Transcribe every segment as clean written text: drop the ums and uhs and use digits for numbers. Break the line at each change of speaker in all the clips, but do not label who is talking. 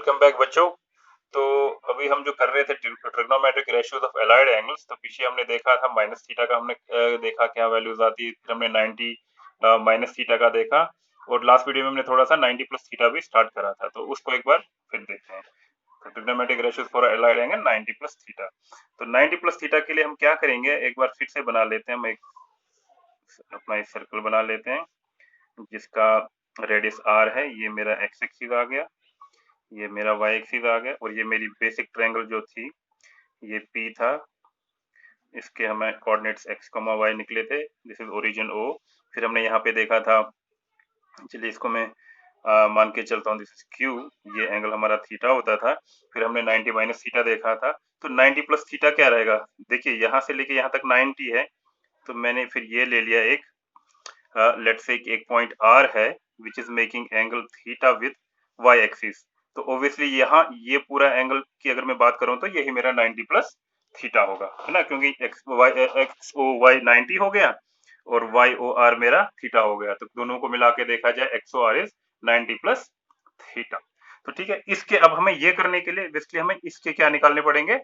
Welcome back बच्चों। तो अभी हम जो कर रहे थे trigonometric ratios of allied angles, तो पीछे हमने देखा था माइनस थीटा का, हमने देखा क्या वैल्यूज आती है, फिर हमने 90 माइनस थीटा का देखा, और लास्ट वीडियो में हमने थोड़ा सा 90 प्लस थीटा भी स्टार्ट करा था, तो उसको एक बार फिर देखते हैं। तो trigonometric ratios for allied angle 90 plus theta. तो 90 प्लस थीटा के लिए हम क्या करेंगे, एक बार फिर से बना लेते हैं, हम एक अपना एक सर्कल बना लेते हैं जिसका रेडियस r है। ये मेरा x एक्सिस आ गया, ये मेरा y एक्सिस आ गया, और ये मेरी बेसिक ट्रायंगल जो थी ये P था, इसके हमें कोऑर्डिनेट्स x, y निकले थे। This is origin O। फिर हमने यहाँ पे देखा था, चलिए इसको मैं मान के चलता हूँ, दिस इज Q, ये एंगल हमारा थीटा होता था। फिर हमने 90 माइनस थीटा देखा था, तो 90 प्लस थीटा क्या रहेगा, देखिए यहाँ से लेके यहाँ तक 90 है, तो मैंने फिर ये ले लिया एक, लेट्स से एक पॉइंट R है which is making angle theta with y axis. तो ऑब्वियसली यहाँ ये पूरा एंगल की अगर मैं बात करूं तो यही मेरा 90 प्लस थीटा होगा, है ना, क्योंकि एक्स ओ वाई 90 हो गया और वाई ओ आर मेरा थीटा हो गया, तो दोनों को मिला के देखा जाए X O R is 90 plus theta. तो ठीक है, इसके अब हमें ये करने के लिए बेसिकली हमें इसके क्या निकालने पड़ेंगे,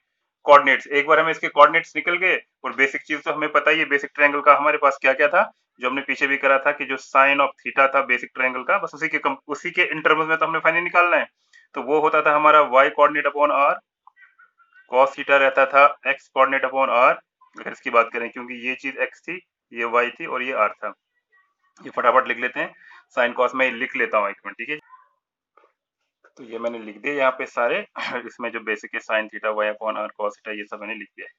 कोऑर्डिनेट्स। एक बार हमें इसके कोऑर्डिनेट्स निकल गए, और बेसिक चीज तो हमें पता ही है, बेसिक ट्रायंगल का हमारे पास क्या क्या था, जो हमने पीछे भी करा था कि जो साइन ऑफ थीटा था बेसिक ट्रायंगल का, बस उसी के इंटरवल में तो हमने फाइनल निकालना है। तो वो होता था हमारा y coordinate upon r, cos theta रहता था x कोऑर्डिनेट अपॉन r, अगर इसकी बात करें, क्योंकि ये चीज x थी, ये y थी और ये r था। ये फटाफट लिख लेते हैं, साइन कॉस में लिख लेता हूँ एक मिनट, ठीक है। तो ये मैंने लिख दिया यहाँ पे सारे इसमें जो बेसिक है sine theta y upon r cos theta, ये सब मैंने लिख दिया है।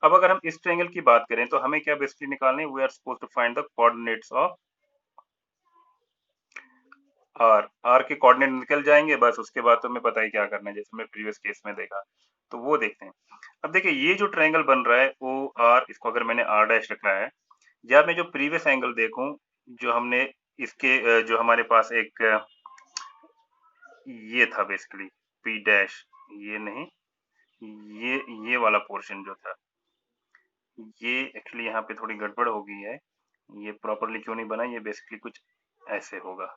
अब अगर हम इस ट्रायंगल की बात करें तो हमें क्या बेसिकली निकालनी है, we are suppose to find the coordinates of R के कोऑर्डिनेट निकल जाएंगे, बस उसके बाद तो हमें पता ही क्या करना है, जैसे मैं प्रीवियस केस में देखा, तो वो देखते हैं। अब देखिए ये जो ट्रायंगल बन रहा है ओ आर, इसको अगर मैंने आर डैश रखा है, या मैं जो प्रीवियस एंगल देखूं, जो हमने इसके जो हमारे पास एक ये था बेसिकली पी डैश, ये नहीं, ये वाला पोर्शन जो था, ये एक्चुअली यहाँ पे थोड़ी गड़बड़ हो गई है, ये प्रॉपरली क्यों नहीं बना, ये बेसिकली कुछ ऐसे होगा।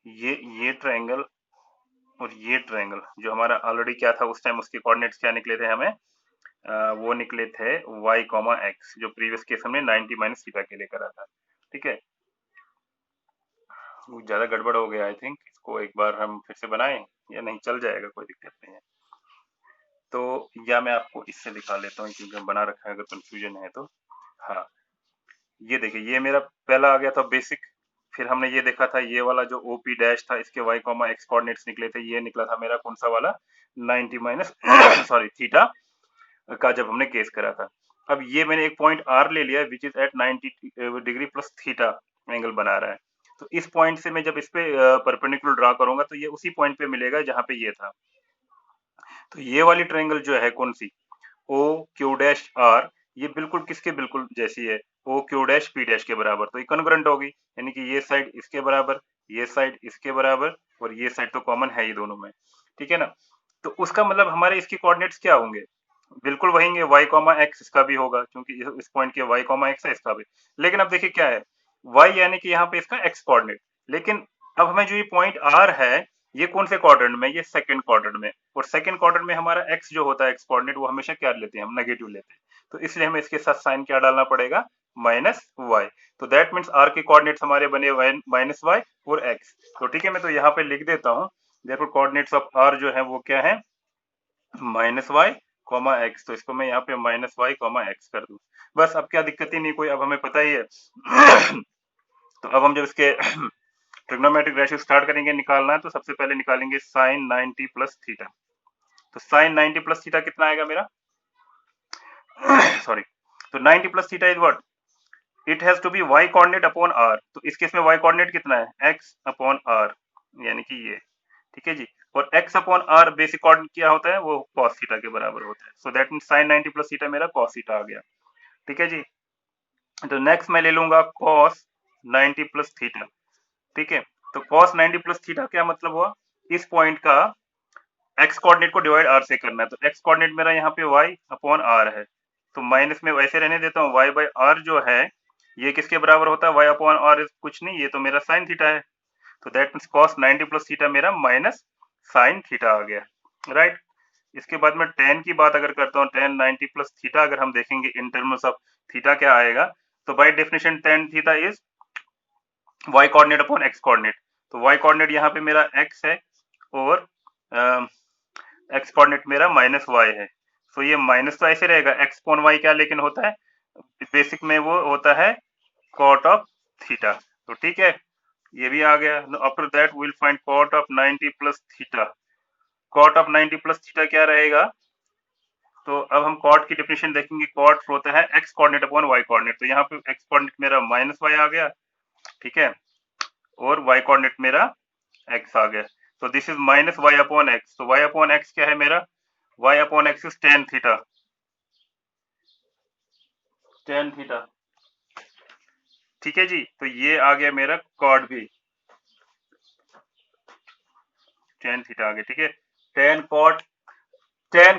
ये ट्रायंगल और ये ट्रायंगल जो हमारा ऑलरेडी क्या था उस टाइम, उसके कोऑर्डिनेट्स क्या निकले थे हमें, वो निकले थे y, x, जो प्रीवियस केस हमने 90 माइनस थीटा के लिए करा था, ठीक है। ज्यादा गड़बड़ हो गया आई थिंक, इसको एक बार हम फिर से बनाएं, या नहीं चल जाएगा, कोई दिक्कत नहीं है। तो या मैं आपको इससे दिखा लेता हूँ, क्योंकि बना रखा है, अगर कंफ्यूजन है तो। हाँ, ये देखिए, ये मेरा पहला आ गया था बेसिक। फिर हमने ये देखा था, ये वाला जो OP डैश था, इसके y, x कोऑर्डिनेट्स निकले थे, ये निकला था मेरा कौन सा वाला, 90 माइनस सॉरी थीटा का, जब हमने केस करा था। अब ये मैंने एक पॉइंट R ले लिया which is at 90 degree plus theta angle बना रहा है। तो इस पॉइंट से मैं जब इस पे परपेंडिकुलर ड्रा करूंगा तो ये उसी पॉइंट पे मिलेगा जहां पे ये था। तो ये वाली ट्रायंगल जो है कौन सी, ओ क्यू डैश आर, ये बिल्कुल किसके बिल्कुल जैसी है, O Q dash P dash के बराबर, तो ये कन्ग्रुएंट होगी, यानी कि ये साइड इसके बराबर, ये साइड इसके बराबर, और ये साइड तो कॉमन है ही दोनों में, ठीक है ना। तो उसका मतलब हमारे इसके कोऑर्डिनेट्स क्या होंगे, बिल्कुल वही y, x, इसका भी होगा, क्योंकि इस पॉइंट के y, x है, इसका भी। लेकिन अब देखिए क्या है, y यानी कि यहाँ पे इसका x कोऑर्डिनेट, लेकिन अब हमें जो ये पॉइंट r है, ये कौन से क्वाड्रेंट में, ये सेकंड क्वाड्रेंट में, और सेकंड क्वाड्रेंट में हमारा x जो होता है, x कोऑर्डिनेट, वो हमेशा क्या लेते हैं, हम नेगेटिव लेते हैं। तो इसलिए हमें इसके साथ साइन क्या डालना पड़ेगा, माइनस y। तो दैट मीन्स r के कोऑर्डिनेट्स हमारे बने माइनस y और x। तो ठीक है, मैं तो यहाँ पे लिख देता हूँ, देखो कोऑर्डिनेट्स ऑफ r जो है वो क्या है, माइनस वाई कॉमा एक्स। तो इसको मैं यहाँ पे माइनस वाई कॉमा एक्स कर दूं, बस। अब क्या दिक्कत ही नहीं कोई, अब हमें पता ही है तो अब हम जब इसके ट्रिग्नोमेट्रिक रेशियो स्टार्ट करेंगे निकालना है, तो सबसे पहले निकालेंगे साइन 90 प्लस थीटा। तो साइन 90 प्लस थीटा कितना आएगा मेरा सॉरी, तो 90 plus theta is what, it has to be y coordinate upon r। तो इस केस में y कोऑर्डिनेट कितना है, x अपॉन r, यानी कि ये, ठीक है जी। और x upon r basic coordinate क्या होता है, वो cos थीटा के बराबर होता है। So that means sin 90 plus theta मेरा cos थीटा आ गया, ठीक है जी। तो नेक्स्ट मैं ले लूंगा cos 90 प्लस थीटा, ठीक है। तो cos 90 प्लस थीटा क्या मतलब हुआ, इस पॉइंट का x कोऑर्डिनेट को डिवाइड r से करना है। तो x कोऑर्डिनेट मेरा यहाँ पे y अपॉन r है, तो माइनस में वैसे रहने देता हूँ, y बाई r जो है ये किसके बराबर होता है, y अपॉन r कुछ नहीं, ये तो मेरा sin थीटा है। तो that means cos 90 plus theta मेरा माइनस साइन थीटा आ गया, राइट। इसके बाद में tan की बात अगर करता हूँ, tan 90 प्लस थीटा अगर हम देखेंगे इन टर्म्स ऑफ थीटा क्या आएगा, तो by definition tan theta is y coordinate upon x coordinate. तो y कोऑर्डिनेट यहाँ पे मेरा x है और x कोऑर्डिनेट मेरा माइनस y है। तो ये माइनस तो ऐसे रहेगा, x अपॉन y क्या लेकिन होता है बेसिक में, वो होता है cot ऑफ थीटा। तो ठीक है, ये भी आ गया। After that will find cot of 90 plus theta. cot of 90 plus theta क्या रहेगा, तो अब हम cot की डेफिनेशन देखेंगे। cot होता है x coordinate upon y coordinate. तो यहाँ पे x कोऑर्डिनेट मेरा माइनस y आ गया, ठीक है, और y कोऑर्डिनेट मेरा x आ गया। तो this is minus y upon x। तो y अपॉन x क्या है मेरा, y upon x is tan theta, tan theta, ठीक है जी। तो ये आ गया मेरा cot भी, tan थीटा आ गया, ठीक है। tan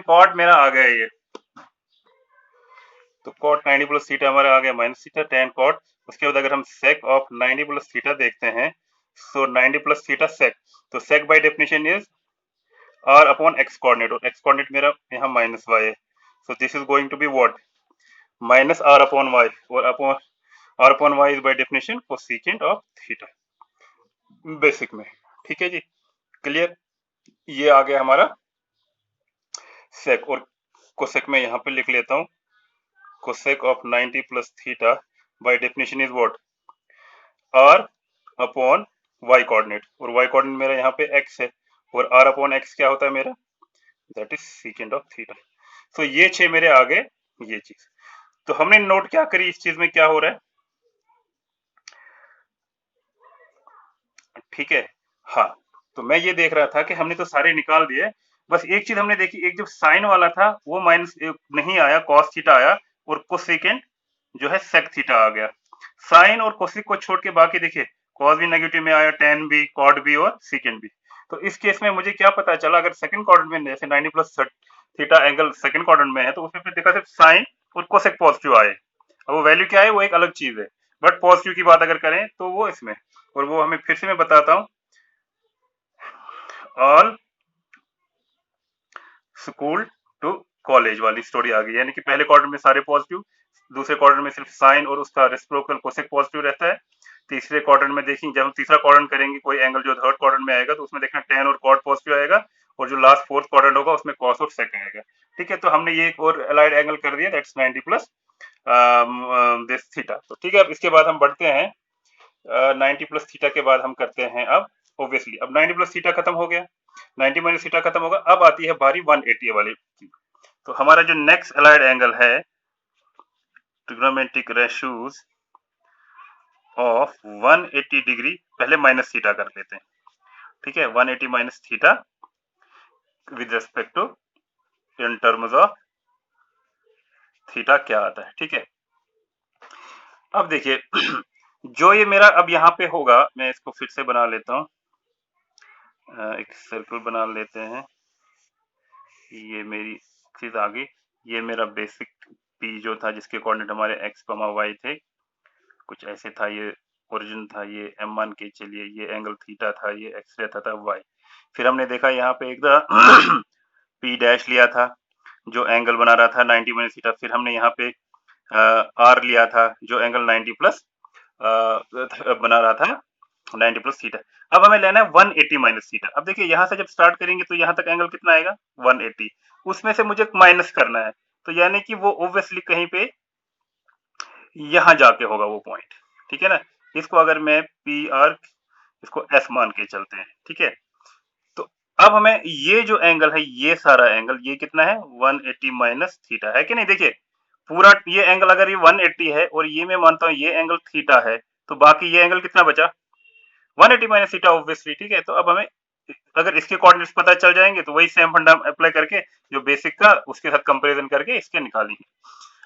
cot मेरा आ गया ये, तो cot 90 प्लस थीटा हमारा आ गया माइनस थीटा tan cot। उसके बाद अगर हम sec ऑफ 90 प्लस थीटा देखते हैं, सो 90 प्लस थीटा sec, तो sec by definition is r upon x coordinate, और x कोऑर्डिनेट मेरा यहाँ माइनस y है। So this is going to be what, minus r upon y, और upon r upon y is by definition cosecant of theta basic में, ठीक है जी, clear. ये आ गया हमारा sec, और कोसेक में यहाँ पे लिख लेता हूँ, cosec of 90 plus theta by definition is what, r upon y coordinate, और y coordinate मेरा यहाँ पे x है, और r upon x क्या होता है मेरा, that is secant of theta। तो ये 6 मेरे आ गए ये चीज। तो हमने नोट क्या करी इस चीज में क्या हो रहा है, ठीक है। हाँ, तो मैं ये देख रहा था कि हमने तो सारे निकाल दिए, बस एक चीज हमने देखी, एक जब साइन वाला था वो माइनस नहीं आया, कॉस थीटा आया, और कोसेकेंट जो है सेक थीटा आ गया। साइन और कोसिक को छोड़ के बाकी देखिए, कॉस भी नेगेटिव में आया, टेन भी, कॉट भी और सीकेंट भी। तो इस केस में मुझे क्या पता चला, अगर सेकंड क्वाड्रेंट में जैसे 90 plus theta angle second quadrant में है, तो उसमें देखा सिर्फ साइन और कोसेक पॉजिटिव आए। अब वो वैल्यू क्या है वो एक अलग चीज है, बट पॉजिटिव की बात अगर करें तो वो इसमें, और वो हमें फिर से मैं बताता हूँ, ऑल स्कूल टू कॉलेज वाली स्टोरी आ गई, यानी कि पहले क्वार्टर में सारे पॉजिटिव, दूसरे क्वार्टर में सिर्फ साइन और उसका रेसिप्रोकल कोसेक पॉजिटिव रहता है, तीसरे क्वार्टर में देखेंगे जब हम तीसरा क्वाड्रेंट करेंगे कोई एंगल जो थर्ड क्वाड्रेंट में आएगा तो उसमें देखना टेन और कॉट पॉजिटिव आएगा, और जो लास्ट फोर्थ क्वाड्रेंट होगा उसमें कॉस और सेक आएगा, ठीक है। तो हमने ये एक और अलाइड एंगल कर दिया, दैट्स 90 प्लस दिस थीटा। तो ठीक है, अब इसके बाद हम बढ़ते हैं 90 प्लस थीटा के बाद हम करते हैं अब ऑब्वियसली, अब 90 प्लस थीटा खत्म हो गया, 90 माइनस थीटा खत्म होगा, अब आती है बारी 180 वाली। तो हमारा जो नेक्स्ट अलाइड एंगल है ट्रिग्नोमेट्रिक रेशियोज ऑफ 180 डिग्री, पहले माइनस थीटा कर लेते हैं, ठीक है। 180 minus theta with respect to in terms of theta क्या आता है, ठीक है। अब देखिए जो ये मेरा अब यहाँ पे होगा, मैं इसको फिर से बना लेता हूँ, एक सर्कल बना लेते हैं, ये मेरी चीज आ गई, ये मेरा बेसिक पी जो था जिसके कोऑर्डिनेट हमारे एक्स वाई थे, कुछ ऐसे था, ये ओरिजिन था, ये एम मान के चलिए, ये एंगल थीटा था, ये एक्स रहता था वाई। फिर हमने देखा यहाँ पे एक पी डैश लिया था जो एंगल बना रहा था 90 माइनस थीटा, फिर हमने यहाँ पे आर लिया था जो एंगल 90 प्लस बना रहा था 90 प्लस थीटा। अब हमें लेना है 180 माइनस थीटा। अब देखिए यहाँ से जब स्टार्ट करेंगे तो यहाँ तक एंगल कितना आएगा 180, उसमें से मुझे माइनस करना है, तो यानी कि वो ऑब्वियसली कहीं पे यहाँ जाके होगा वो पॉइंट, ठीक है ना। इसको अगर मैं पी आर, इसको एस मान के चलते हैं, ठीक है। तो अब हमें ये जो एंगल है, ये सारा एंगल ये कितना है 180 माइनस थीटा है कि नहीं। देखिए पूरा ये एंगल अगर ये 180 है और ये मैं मानता हूँ ये एंगल थीटा है, तो बाकी ये एंगल कितना बचा 180 माइनस थीटा ऑब्वियसली, ठीक है। तो अब हमें अगर इसके कोऑर्डिनेट्स पता चल जाएंगे तो वही सेम फंडा अप्लाई करके जो बेसिक का उसके साथ कंपैरिजन करके इसके निकालेंगे।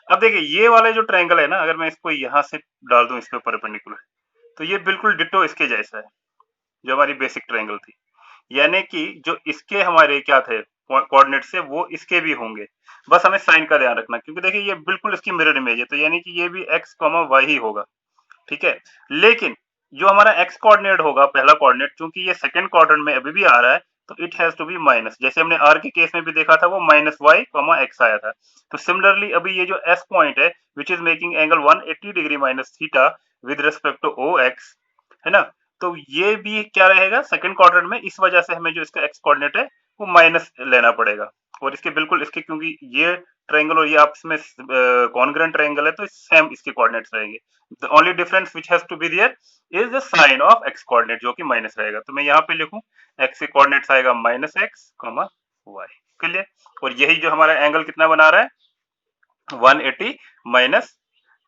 अब देखिए ये वाला जो ट्रायंगल है ना, अगर मैं इसको यहाँ से डाल दूं इसके परपेंडिकुलर, तो ये बिल्कुल डिटो इसके जैसा है जो हमारी बेसिक ट्रायंगल थी, यानी कि जो इसके हमारे क्या थे कोऑर्डिनेट से वो इसके भी होंगे, बस हमें साइन का ध्यान रखना, क्योंकि देखिए ये बिल्कुल इसकी मिरर इमेज है, तो यानी कि ये भी एक्स कॉमा वाई ही होगा, ठीक है। लेकिन जो हमारा एक्स कोऑर्डिनेट होगा पहला कोऑर्डिनेट, क्योंकि ये सेकंड क्वाड्रेंट में अभी भी आ रहा है, तो it has to be minus, जैसे हमने आर के केस में भी देखा था वो माइनस वाई कॉमा एक्स आया था। तो सिमिलरली अभी ये जो एस पॉइंट है which is making angle 180 degree minus theta with respect to O X, है ना, तो ये भी क्या रहेगा सेकंड क्वाड्रेंट में, इस वजह से हमें जो इसका एक्स कोऑर्डिनेट है वो माइनस लेना पड़ेगा। और इसके बिल्कुल इसके, क्योंकि ये ट्रायंगल और ये आपस में कॉन्ग्रुएंट ट्रायंगल है तो सेम इसके कोऑर्डिनेट्स रहेंगे। The only difference which has to be there is the sign of X coordinate जो कि माइनस रहेगा। तो मैं यहाँ पे लिखूं एक्स के कोऑर्डिनेट्स आएगा minus X comma Y, clear. और यही जो हमारा एंगल कितना बना रहा है 180 माइनस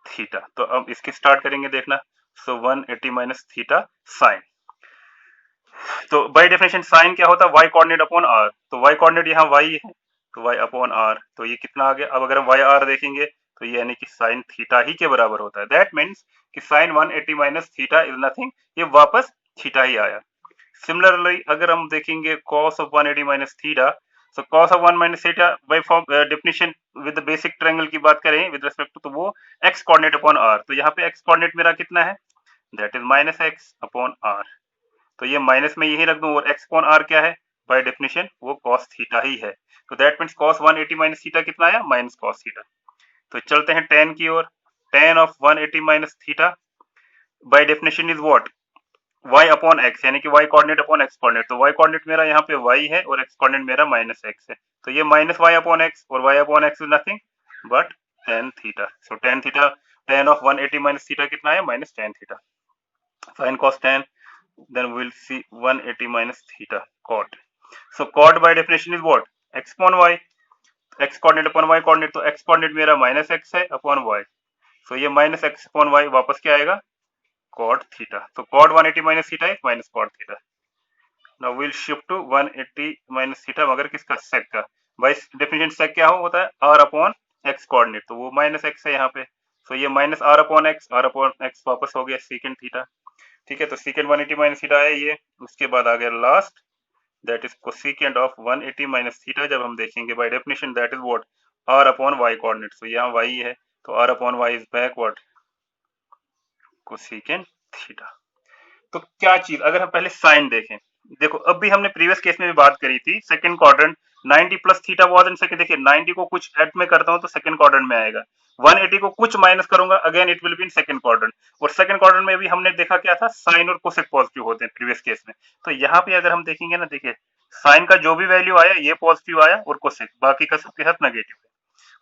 थीटा। तो अब इसकी स्टार्ट करेंगे देखना। सो 180 माइनस थीटा साइन, तो बाय डेफिनेशन साइन क्या होता है y कोऑर्डिनेट अपॉन r, तो y कोऑर्डिनेट यहाँ y है तो y अपॉन r, तो ये कितना आ गया। अब अगर हम y r देखेंगे तो ये यानी कि साइन थीटा ही के बराबर होता है। दैट मीन्स कि sine 180 minus theta is nothing, ये वापस थीटा ही आया। सिमिलरली अगर हम देखेंगे cos of 180 minus theta, so cos of 1 minus theta by form definition with the basic triangle की बात करें विद रिस्पेक्ट टू, तो वो x कोऑर्डिनेट अपॉन r, तो यहाँ पे x कोऑर्डिनेट मेरा कितना है that is minus x upon r, तो ये माइनस में यही रख दूं। और एक्स अपॉन आर क्या है बाय डेफिनेशन वो कॉस थीटा ही है। तो that means cos 180 minus theta कितना आया माइनस कॉस थीटा। तो चलते हैं टेन की ओर। Tan of 180 minus theta by definition is what y upon x, यानी कि y coordinate upon x coordinate, तो y कोऑर्डिनेट मेरा यहाँ पे y है और x कोऑर्डिनेट मेरा माइनस x है, तो ये माइनस y अपॉन x और y upon x is nothing but tan theta. So tan theta, tan of 180 minus theta कितना है minus tan theta, sin cos tan, then we'll see 180 minus theta cot. So cot by definition is what x upon y, x coordinate upon y coordinate, तो x coordinate मेरा minus x है upon y, so ये minus x upon y वापस क्या आएगा cot theta, तो cot 180 minus theta is minus cot theta. Now we'll shift to 180 minus theta मगर किसका sec का, by definition sec क्या होता है r upon x coordinate, तो वो minus x है यहाँ पे, so ये minus r upon x वापस हो गया secant theta, ठीक है। तो secant 180 माइनस थीटा है ये, उसके बाद आ गया last that is cosecant of 180 minus theta, जब हम देखेंगे by definition that is what r upon y coordinate, तो यहाँ y है तो r upon y is backward cosecant theta. तो क्या चीज अगर हम पहले साइन देखें, देखो अब भी हमने प्रीवियस केस में भी बात करी थी second quadrant 90 plus theta was in second, देखिए 90 को कुछ ऐड में करता हूं तो सेकंड क्वाड्रेंट में आएगा, 180 को कुछ माइनस करूंगा again it will be in second quadrant, और सेकंड क्वाड्रेंट में भी हमने देखा क्या था साइन और कोसेक पॉजिटिव होते हैं प्रीवियस केस में। तो यहाँ पे अगर हम देखेंगे ना, देखिए साइन का जो भी वैल्यू आया ये पॉजिटिव आया और कोसेक बाकी का सबके साथ नेगेटिव है।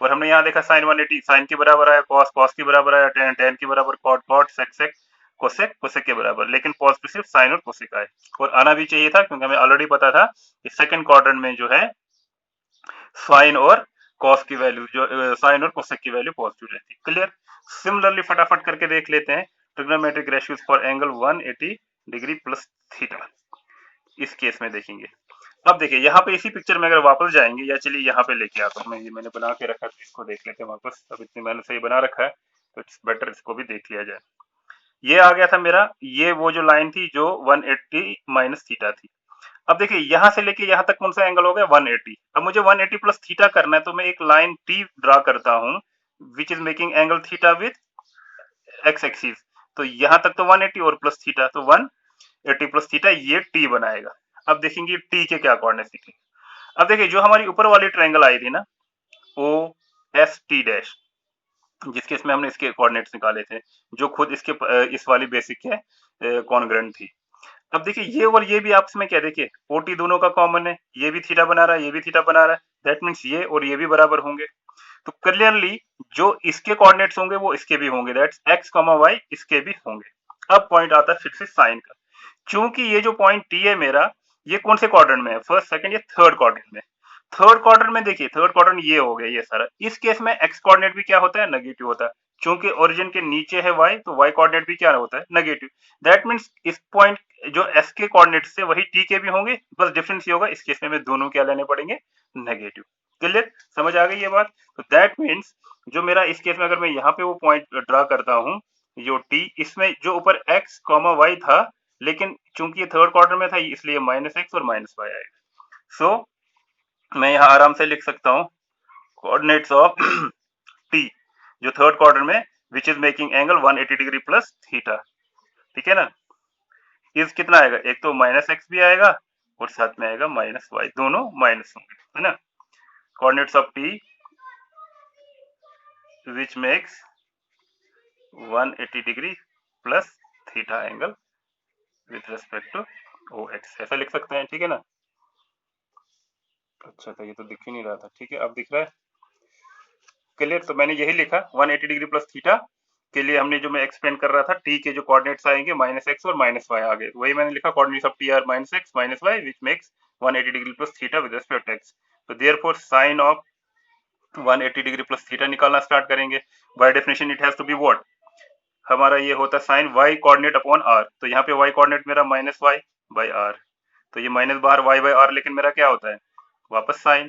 और हमने यहाँ देखा साइन 180 साइन के बराबर आया, कॉस कॉस के बराबर आया, टेन टेन के बराबर, कॉट कॉट, सेक सेक, कोसेक कोसेक के बराबर, लेकिन पॉजिटिव सिर्फ साइन और कोसेक आए। और आना भी चाहिए था क्योंकि हमें ऑलरेडी पता था कि सेकंड क्वाड्रेंट में जो है साइन और कॉस की वैल्यू जो साइन और कोसेक की वैल्यू पॉजिटिव रहती है। क्लियर। सिमिलरली फटाफट करके देख लेते हैं trigonometric ratios for angle 180 degree plus theta, इस केस में देखेंगे। अब देखिए यहाँ पे इसी पिक्चर में अगर वापस जाएंगे, या चलिए यहाँ पे लेके आता हूँ मैं, ये मैंने बना के रखा है इसको देख लेते हैं वापस, अब इतनी मेहनत से ये बना रखा है तो इट्स बेटर इसको भी देख लिया जाए। ये आ गया था मेरा, ये वो जो लाइन थी जो 180 माइनस थीटा थी। अब देखिए यहाँ से लेके यहाँ तक कौन सा एंगल हो गया 180, अब मुझे 180 प्लस थीटा करना है तो मैं एक लाइन टी ड्रा करता हूँ विच is making angle theta with x axis, तो यहाँ तक तो 180 और प्लस थीटा, तो 180 प्लस थीटा ये टी बनाएगा। अब देखेंगे टी के क्या कोऑर्डिनेट्स दिखेंगे। अब देखिए जो हमारी ऊपर वाली ट्रायंगल आई थी ना ओ एस टी डैश, जिसके इसमें हमने इसके कोऑर्डिनेट्स निकाले थे जो खुद इसके इस वाली बेसिक के कॉन्ग्रुएंट थी। अब देखिए ये और ये भी आपस में क्या, देखिए ओटी दोनों का कॉमन है, ये भी थीटा बना रहा है ये भी थीटा बना रहा है, दैट मीन्स ये और ये भी बराबर होंगे। तो क्लियरली जो इसके कोऑर्डिनेट्स होंगे वो इसके भी होंगे, दैट्स एक्स कॉमा वाई इसके भी होंगे। अब पॉइंट आता है फिर से साइन का, क्योंकि ये जो पॉइंट टी है मेरा ये कौन से क्वाड्रेंट में है फर्स्ट सेकंड या थर्ड क्वाड्रेंट में, थर्ड क्वाड्रेंट में देखिए थर्ड क्वाड्रेंट ये हो गया ये सारा, इस केस में एक्स कोऑर्डिनेट भी क्या होता है नेगेटिव होता है, क्योंकि ओरिजिन के नीचे है y तो y कोऑर्डिनेट भी क्या होता है नेगेटिव। दैट मींस इस पॉइंट जो s के कोऑर्डिनेट से वही t के भी होंगे, बस डिफरेंस ये होगा इस केस में दोनों क्या लेने पड़ेंगे नेगेटिव। क्लियर, समझ आ गई ये बात। तो दैट मींस जो मेरा इस केस में अगर मैं यहाँ पे वो पॉइंट ड्रा करता हूँ जो t, इसमें जो ऊपर x y था लेकिन चूंकि ये थर्ड क्वाड्रेंट में था इसलिए माइनस एक्स और माइनस वाई आएगा। सो मैं यहाँ आराम से लिख सकता हूँ कोऑर्डिनेट्स ऑफ t जो थर्ड क्वाड्रेंट में विच is making angle 180 degree plus theta, ठीक है ना। इस कितना आएगा, एक तो माइनस एक्स भी आएगा और साथ में आएगा माइनस वाई, दोनों माइनस होंगे, है ना। Coordinates of T which makes 180 degree plus theta angle with respect to O X, ऐसा लिख सकते हैं, ठीक है ना। अच्छा था, ये तो दिख ही नहीं रहा था, ठीक है अब दिख रहा है क्लियर। तो मैंने यही लिखा 180 डिग्री प्लस थीटा के लिए हमने जो मैं एक्सप्लेन कर रहा था, टी के जो कोऑर्डिनेट्स आएंगे माइनस एक्स और माइनस वाई आगे, वही मैंने लिखा coordinates of T R minus x minus y which makes 180 degree plus theta with respect to x. तो therefore sine of 180 degree plus theta निकालना स्टार्ट करेंगे। By definition it has to be what, हमारा ये होता है sine y coordinate upon are. तो यहाँ पे वाई कोऑर्डिनेट मेरा माइनस वाई बाई आर, तो ये माइनस बाहर वाई बाई आर, लेकिन मेरा क्या होता है वापस साइन,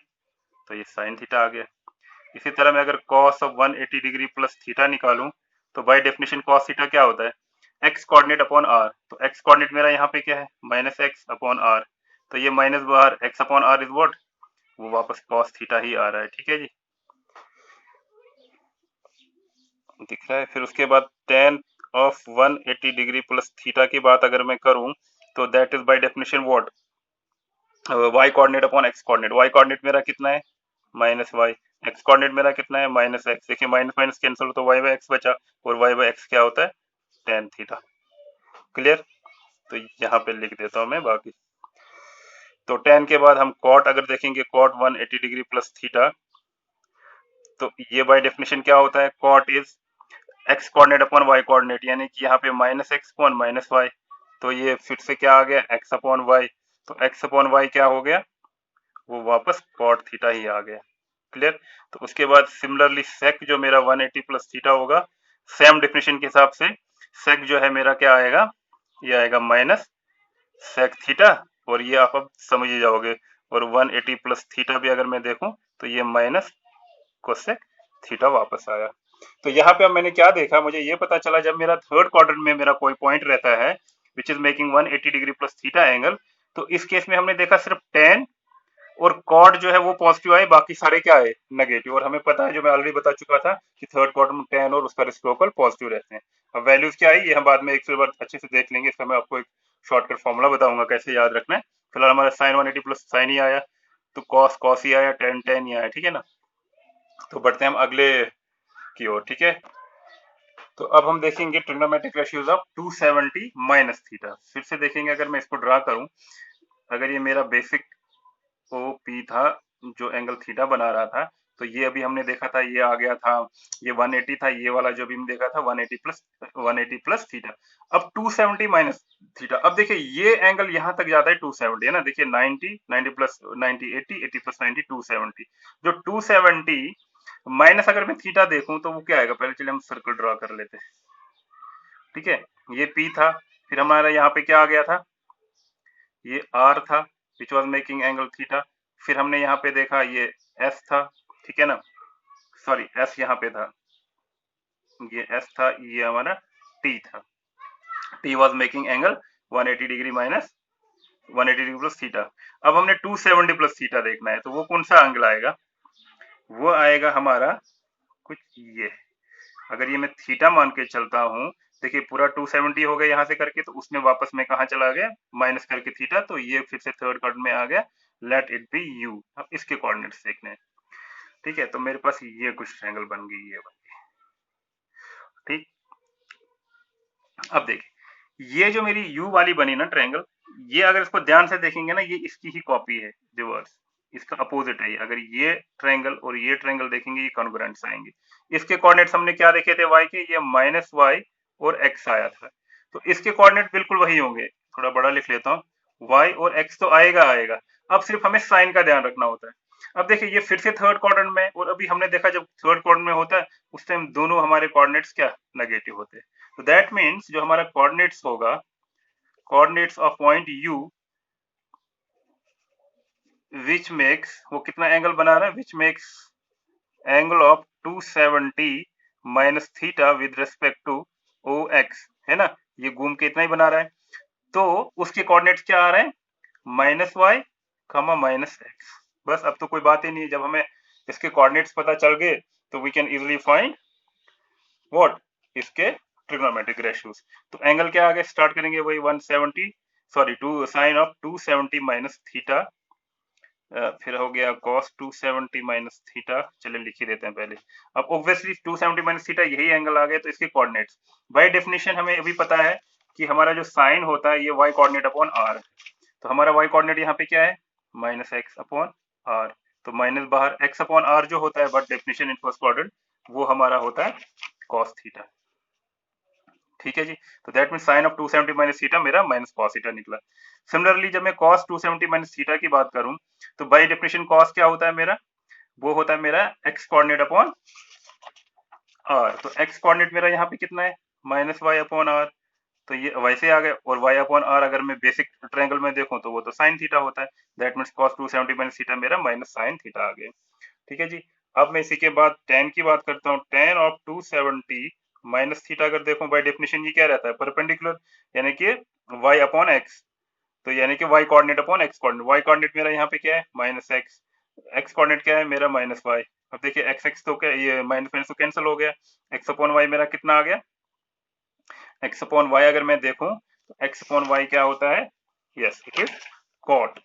तो ये साइन थीटा आ गया। इसी तरह मैं अगर cos of 180 degree plus theta निकालूं तो बाय डेफिनेशन cos थीटा क्या होता है x कोऑर्डिनेट अपॉन r। तो x कोऑर्डिनेट मेरा यहाँ पे क्या है माइनस एक्स अपॉन आर, तो ये माइनस बाहर x upon R is what, वो वापस cos थीटा ही आ रहा है, ठीक है जी, दिख रहा है। फिर उसके बाद tan of 180 degree plus theta की बात अगर मैं करूं तो that is by definition what y coordinate upon x coordinate. y coordinate मेरा कितना है माइनस वाई, एक्स कोऑर्डिनेट मेरा कितना है माइनस एक्स, देखिए माइनस माइनस कैंसिल हो तो वाई बाई एक्स बचा, और वाई बाई एक्स क्या होता है टेन थीटा, क्लियर। तो यहाँ पे लिख देता हूँ मैं बाकी। तो टेन के बाद हम कॉट अगर देखेंगे कॉट 180 डिग्री प्लस थीटा, तो ये बाय डेफिनेशन क्या होता है cot is X coordinate upon Y coordinate, यानी कि यहाँ पे minus X upon minus Y, तो ये फिर से क्या आ गया एक्स अपॉन वाई, तो एक्स अपॉन वाई क्या हो गया वो वापस कॉट थीटा ही आ गया, क्लियर। तो उसके बाद सिमिलरली सेक जो मेरा 180 प्लस थीटा होगा, सेम डेफिनेशन के हिसाब से सेक जो है मेरा क्या आएगा, ये आएगा माइनस सेक थीटा, और ये आप अब समझ ही जाओगे। और 180 प्लस थीटा भी अगर मैं देखूं तो ये माइनस कोसेक थीटा वापस आया। तो यहाँ पे अब मैंने क्या देखा, मुझे ये पता चला जब मेरा थर्ड क्वाड्रेंट में मेरा कोई पॉइंट रहता है which is making 180 degree plus theta angle, तो इस केस में हमने देखा सिर्फ टेन और कॉड जो है वो पॉजिटिव आए, बाकी सारे क्या है नेगेटिव। और हमें पता है जो मैं ऑलरेडी बता चुका था कि थर्ड क्वार्टर में टेन और उसका रेसिप्रोकल पॉजिटिव रहते हैं। अब वैल्यूज क्या आई ये हम बाद में एक बार अच्छे से देख लेंगे, इसका मैं आपको एक शॉर्टकट फॉर्मूला बताऊंगा कैसे याद रखना है। फिलहाल हमारा साइन 180 प्लस साइन ही आया, तो कॉस कॉस ही आया, टेन टेन ही आया, ठीक है ना। तो बढ़ते हैं हम अगले की ओर, ठीक है। तो अब हम देखेंगे trigonometric ratios of 270 minus theta. फिर से देखेंगे अगर मैं इसको ड्रा करूं, अगर ये मेरा बेसिक ओ पी था जो एंगल थीटा बना रहा था, तो ये अभी हमने देखा था ये आ गया था, ये 180 था, ये वाला जो भी हमने देखा था 180 प्लस थीटा। अब 270 माइनस थीटा, अब देखिए ये एंगल यहाँ तक जाता है 270, है ना, देखिए 90 90 प्लस 90 80 80 प्लस 90 270, जो 270 माइनस अगर मैं थीटा देखूं तो वो क्या आएगा, पहले चलिए हम सर्कल ड्रॉ कर लेते हैं, ठीक है। ये पी था, फिर हमारा यहाँ पे क्या आ गया था, ये आर था which was making angle theta, फिर हमने यहाँ पे देखा ये एस था, ठीक है ना, सॉरी एस यहाँ पे था, ये एस था, ये हमारा टी था, T was making angle 180 degree minus 180 degree plus theta. अब हमने 270 प्लस थीटा देखना है, तो वो कौन सा एंगल आएगा, वो आएगा हमारा कुछ ये, अगर ये मैं थीटा मान के चलता हूँ, देखिए पूरा 270 हो गया यहाँ से करके, तो उसमें वापस में कहाँ चला गया माइनस करके थीटा, तो ये फिर से थर्ड क्वाड्रेंट में आ गया, लेट इट बी यू। अब इसके कोऑर्डिनेट्स देखने हैं, ठीक है। तो मेरे पास ये कुछ ट्रायंगल बन गई, ये बन गई, ठीक। अब देखिए ये जो मेरी यू वाली बनी ना ट्रायंगल, ये अगर इसको ध्यान से देखेंगे ना, ये इसकी ही कॉपी है रिवर्स, इसका अपोजिट है ये। अगर ये ट्रायंगल और ये ट्रायंगल देखेंगे ये कॉन्ग्रुएंट्स आएंगे। इसके कोऑर्डिनेट्स हमने क्या देखे थे y के, ये माइनस वाई और x आया था, तो इसके कोऑर्डिनेट बिल्कुल वही होंगे, थोड़ा बड़ा लिख लेता हूँ, y और x तो आएगा आएगा, अब सिर्फ हमें साइन का ध्यान रखना होता है। अब देखिए ये फिर से थर्ड क्वाड्रेंट में, और अभी हमने देखा जब थर्ड क्वाड्रेंट में होता है उस टाइम दोनों हमारे कोऑर्डिनेट्स क्या नेगेटिव होते हैं। तो दैट मीन्स जो हमारा कोऑर्डिनेट्स होगा, coordinates of point u which makes, वो कितना एंगल बना रहा है, which makes angle of 270 minus theta with respect to O X, है ना, ये घूम के इतना ही बना रहा है, तो उसके कोऑर्डिनेट्स क्या आ रहे हैं minus Y comma minus X. बस अब तो कोई बात ही नहीं है, जब हमें इसके कोऑर्डिनेट्स पता चल गए तो we can easily find what इसके ट्रिग्नोमेट्रिक रेशियोज। तो एंगल क्या आ गया, स्टार्ट करेंगे वही 170 sorry two sine of 270 minus theta, फिर हो गया cos 270 माइनस थीटा, चलिए लिख ही देते हैं पहले। अब ऑब्वियसली 270 माइनस थीटा यही एंगल आ गया, तो इसके कोऑर्डिनेट्स बाय डेफिनेशन हमें अभी पता है कि हमारा जो साइन होता है ये y कोऑर्डिनेट अपॉन r, तो हमारा y कोऑर्डिनेट यहाँ पे क्या है माइनस एक्स अपॉन आर, तो माइनस बाहर x अपॉन आर जो होता है but definition in first quadrant वो हमारा होता है cos थीटा। ठीक है जी, तो that mean sine of 270 minus theta मेरा माइनस cos थीटा निकला। सिमिलरली जब मैं cos 270 माइनस थीटा की बात करूं तो बाय डेफिनेशन cos क्या होता है मेरा, वो होता है मेरा x कोऑर्डिनेट अपॉन r, तो x कोऑर्डिनेट मेरा यहाँ पे कितना है माइनस y अपॉन r, तो ये वैसे आ गए, और y अपॉन r अगर मैं बेसिक ट्रायंगल में देखूं तो वो तो sin थीटा होता है, that means cos 270 minus theta मेरा माइनस sin थीटा आ गया। ठीक है जी, अब मैं इसी के बाद tan की बात करता हूँ। tan ऑफ 270 माइनस थीटा अगर देखो बाय डेफिनेशन ये क्या रहता है परपेंडिकुलर, यानी कि y अपॉन x, तो यानी कि y coordinate upon x coordinate, y coordinate मेरा यहाँ पे क्या है माइनस x, x कोऑर्डिनेट क्या है मेरा माइनस y। अब देखिए x x तो क्या ये माइनस माइनस तो कैंसिल हो गया, x अपॉन y मेरा कितना आ गया, x अपॉन y अगर मैं देखूं तो x अपॉन y क्या होता है, यस इट इज cot,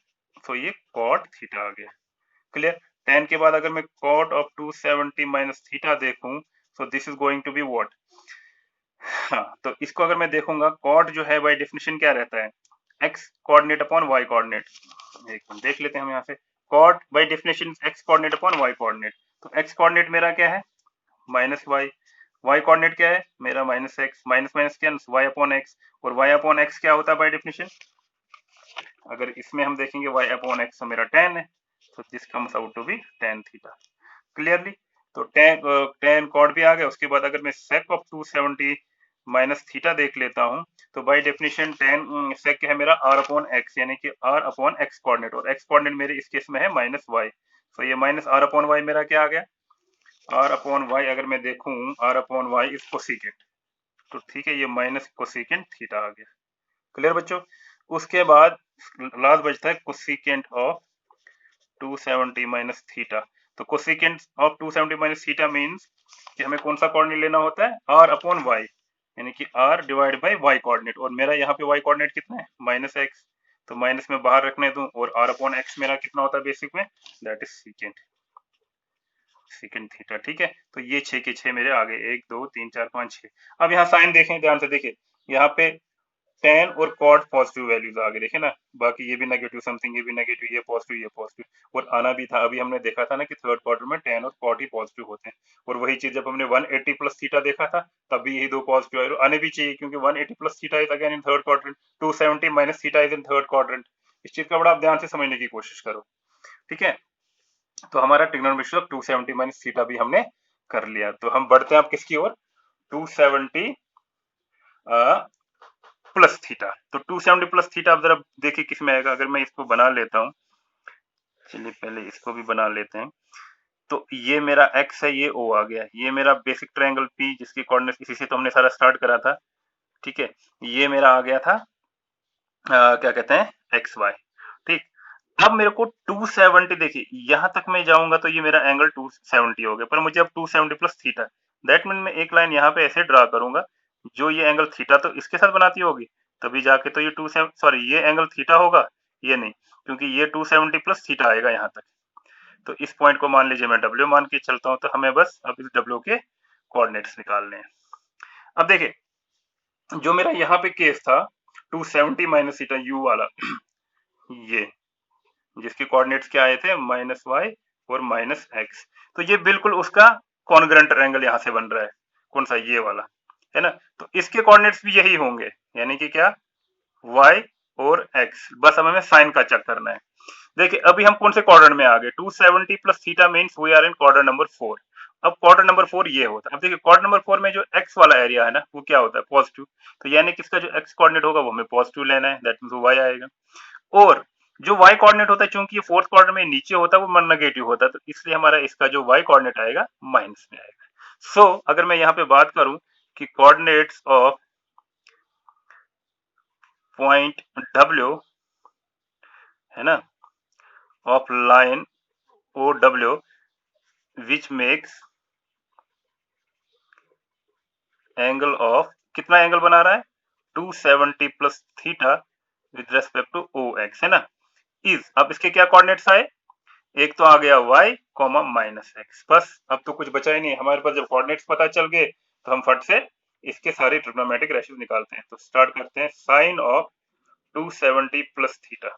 तो ये cot थीटा आ गया। क्लियर, tan के बाद अगर मैं cot ऑफ 270 माइनस थीटा देखूं so this is going to be what, हाँ तो इसको अगर मैं देखूंगा cot जो है बाय डेफिनेशन क्या रहता है x coordinate upon y coordinate, एक मिनट देख लेते हैं हम यहाँ से, cot by definition x coordinate upon y coordinate, तो x कोऑर्डिनेट मेरा क्या है माइनस y, y कोऑर्डिनेट क्या है मेरा minus x, minus minus cancel y upon x, और y अपॉन x क्या होता है बाय डेफिनेशन, अगर इसमें हम देखेंगे y अपॉन x तो मेरा tan है, तो this comes out to be tan theta. Clearly, तो tan cot भी आ गया। उसके बाद अगर मैं sec ऑफ 270 माइनस थीटा देख लेता हूं तो बाय डेफिनेशन tan sec क्या है मेरा r अपॉन x, यानी कि r अपॉन x कोऑर्डिनेट, और x कोऑर्डिनेट मेरे इस केस में है माइनस y, तो ये माइनस r अपॉन y मेरा क्या आ गया, r अपॉन y अगर मैं देखूं r upon y is cosecant, तो ठीक है ये माइनस कोसिकेंट थीटा आ गया। क्लियर बच्चों, उसके बाद लास्ट बचता है कोसिकेंट ऑफ 270 माइनस थीटा, तो cosecant of 270 minus theta means कि हमें कौन सा कोऑर्डिनेट लेना होता है r अपॉन y, यानी कि r divide by y coordinate, और मेरा यहाँ पे y कोऑर्डिनेट कितना है माइनस x, तो माइनस में बाहर रखने दूं, और r अपॉन x मेरा कितना होता है बेसिक में, that is secant, second theta. ठीक है, तो ये 6 के 6 मेरे आ गए, 1 2 3 4 5 6। अब यहाँ साइन देखें ध्यान से, देखिए यहाँ पे tan और cot पॉजिटिव वैल्यूज आ गए, देखे ना, बाकी ये भी नेगेटिव समथिंग, ये भी नेगेटिव, ये पॉजिटिव, ये पॉजिटिव, और आना भी था, अभी हमने देखा था ना कि थर्ड क्वार्टर में tan और cot ही पॉजिटिव होते हैं, और वही चीज जब हमने 180 प्लस थीटा देखा था तब भी यही दो पॉजिटिव आए, आने भी चाहिए क्योंकि 180 plus theta is again in third quadrant, 270 minus theta is in third quadrant, इस चीज का बड़ा आप ध्यान से समझने की कोशिश करो। ठीक है, तो हमारा ट्रिग्नोमेट्री ऑफ 270 माइनस थीटा भी हमने कर लिया, तो हम बढ़ते हैं आप किसकी ओर, 270 प्लस थीटा, तो 270 प्लस थीटा आप जरा देखिए किस में आएगा, अगर मैं इसको बना लेता हूँ, चलिए पहले इसको भी बना लेते हैं, तो ये मेरा x है, ये o आ गया, ये मेरा बेसिक ट्रायंगल p जिसकी कोऑर्डिनेट इसी से तो हमने सारा स्टार्ट करा था। ठीक है, ये मेरा आ गया था क्या कहते हैं एक्स वाई। ठीक, अब मेरे को 270, देखिए यहां तक मैं जाऊंगा तो ये मेरा एंगल 270 हो गया, पर मुझे अब 270 प्लस थीटा, दैट मीन मैं एक लाइन यहाँ पे ऐसे ड्रा करूंगा जो ये एंगल थीटा तो इसके साथ बनाती होगी, तभी जाके तो ये 270 सॉरी ये एंगल थीटा होगा, ये नहीं, क्योंकि ये 270 प्लस थीटा आएगा यहाँ तक, तो इस पॉइंट को मान लीजिए मैं डब्ल्यू मान के चलता हूँ, तो हमें बस अब इस डब्ल्यू के कोऑर्डिनेट्स निकालने हैं। अब देखिए जो मेरा यहाँ पे केस था 270 माइनस थीटा यू वाला ये जिसके कोऑर्डिनेट्स क्या आए थे माइनस वाई और माइनस एक्स, तो ये बिल्कुल उसका कॉन्ग्रुएंट एंगल यहाँ से बन रहा है, कौन सा ये वाला है ना, तो इसके कोऑर्डिनेट्स भी यही होंगे, यानी कि क्या y और x, बस अब हमें साइन का चेक करना है। देखिए अभी हम कौन से क्वाड्रेंट में आ गए, 270 plus theta means we are in quadrant number 4। अब क्वाड्रेंट नंबर 4 ये होता है, अब देखिए क्वाड्रेंट नंबर 4 में जो x वाला एरिया है ना वो क्या होता है पॉजिटिव, तो यानी कि इसका जो x कोऑर्डिनेट होगा वो हमें पॉजिटिव लेना है, दैट मींस y आएगा, और जो y कोऑर्डिनेट होता है चूंकि ये फोर्थ क्वाड्रेंट में नीचे होता है वो नेगेटिव होता है, तो इसलिए हमारा इसका जो y कोऑर्डिनेट आएगा माइनस में आएगा। सो अगर मैं यहाँ पे बात करूं कि कोऑर्डिनेट्स ऑफ पॉइंट w है ना of line O W which makes angle of, कितना एंगल बना रहा है 270 plus theta, with respect to O X, है ना, इज, अब इसके क्या कोऑर्डिनेट्स आए, एक तो आ गया y कॉमा माइनस एक्स, बस अब तो कुछ बचा ही नहीं हमारे पास। जब कोऑर्डिनेट्स पता चल गए तो हम फट से इसके सारे ट्रिग्नोमेट्रिक रेशियोज निकालते हैं। तो स्टार्ट करते हैं, साइन ऑफ 270 प्लस थीटा,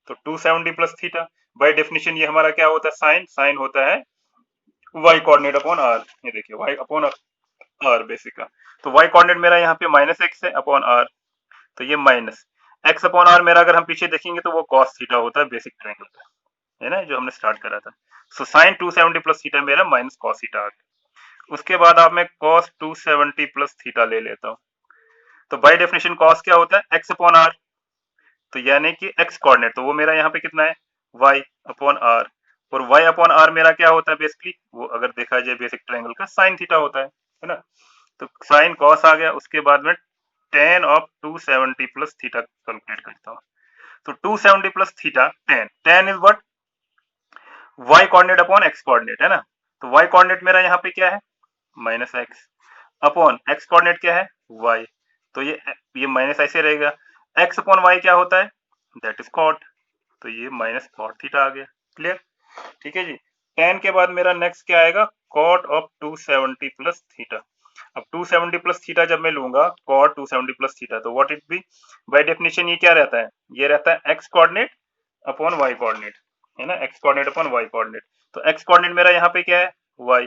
तो 270 प्लस थीटा बाय डेफिनेशन ये हमारा क्या होता है, साइन, साइन होता है y कोऑर्डिनेट अपॉन r, ये देखिए y अपॉन r बेसिक का, तो y कोऑर्डिनेट मेरा यहाँ पे माइनस एक्स है अपॉन r, तो ये माइनस एक्स अपॉन r मेरा, अगर हम पीछे देखेंगे तो वो cos थीटा होता है बेसिक ट्रायंगल का, है ना, जो हमने स्टार्ट करा था। सो साइन 270 प्लस थीटा मेरा माइनस cos थीटा आ गया। उसके बाद आप मैं cos 270 प्लस थीटा ले लेता हूँ, तो बाय डेफिनेशन cos क्या होता है, x अपॉन r, तो यानी कि x कोऑर्डिनेट तो वो मेरा यहाँ पे कितना है, y अपॉन r, और y अपॉन r मेरा क्या होता है बेसिकली, वो अगर देखा जाए बेसिक ट्रायंगल का साइन थीटा होता है ना, तो साइन cos आ गया। उसके बाद में tan of 270 plus theta calculate करता हूँ, तो 270 plus theta tan is what, y coordinate upon x coordinate, है ना, तो y कोऑर्डिनेट मेरा यहाँ पे क्या है, minus X, upon x coordinate क्या है, y, तो ये माइनस ऐसे रहेगा, x अपॉन y क्या होता है, दैट इज कॉट, तो ये माइनस कॉट थीटा आ गया। क्लियर, ठीक है जी। tan के बाद मेरा नेक्स्ट क्या आएगा, कॉट ऑफ 270 प्लस थीटा, अब 270 प्लस थीटा जब मैं लूंगा कॉट 270 प्लस थीटा, तो what it be, bye definition ये क्या रहता है, ये रहता है x coordinate upon y coordinate, है ना, x coordinate upon y coordinate, तो x कोऑर्डिनेट मेरा यहाँ पे क्या है, y,